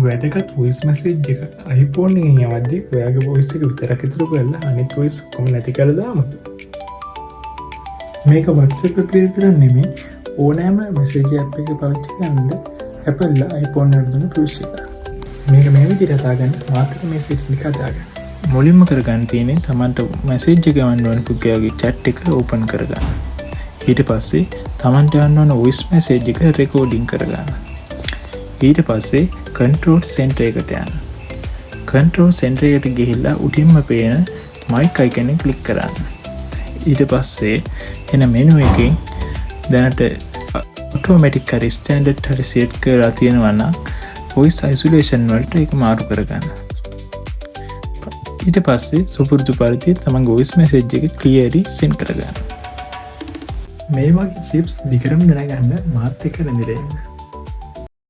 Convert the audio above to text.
වැදගත් voice message එක iPhone එකෙන් යවද්දී ඔයාගේ වොයිස් එක විතරක් ඉතුරු කරලා අනිත් වොයිස් ඔක්කොම නැති කරලා දාමුද? මේක WhatsApp එකේ විතරක් නෙමෙයි ඕනෑම මැසේජ් ඇප් එකක පාවිච්චි කරන්න Apple iPhone එකට දුන්න ෆීචර් එක. මේක මේ විදිහට හදාගන්න මාතෘක මැසේජ් එක හදාගන්න. මුලින්ම කරගන්න තියෙන්නේ තමන්ට මැසේජ් එක ගන්න ඕන පුද්ගලයාගේ chat එක ඕපන් කරගන්න. ඊට පස්සේ තමන්ට යන්න ඕන වොයිස් මැසේජ් එක රෙකෝඩින් කරගන්න. ඊට පස්සේ control center එකට යන්න. control center එකට ගිහිල්ලා උඩින්ම පේන mic icon එක ක්ලික් කරන්න. ඊට පස්සේ එන menu එකෙන් දැනට automatic හරි standard හරි set කරලා තියෙනවා නම් voice isolation වලට ඒක මාරු කරගන්න. ඊට පස්සේ සුපුරුදු පරිදි තමන්ගේ voice message එක clearly send කරගන්න. මේ වගේ ටිප්ස් දිගටම දැනගන්න මාත් එක්ක රැඳිලා ඉන්න.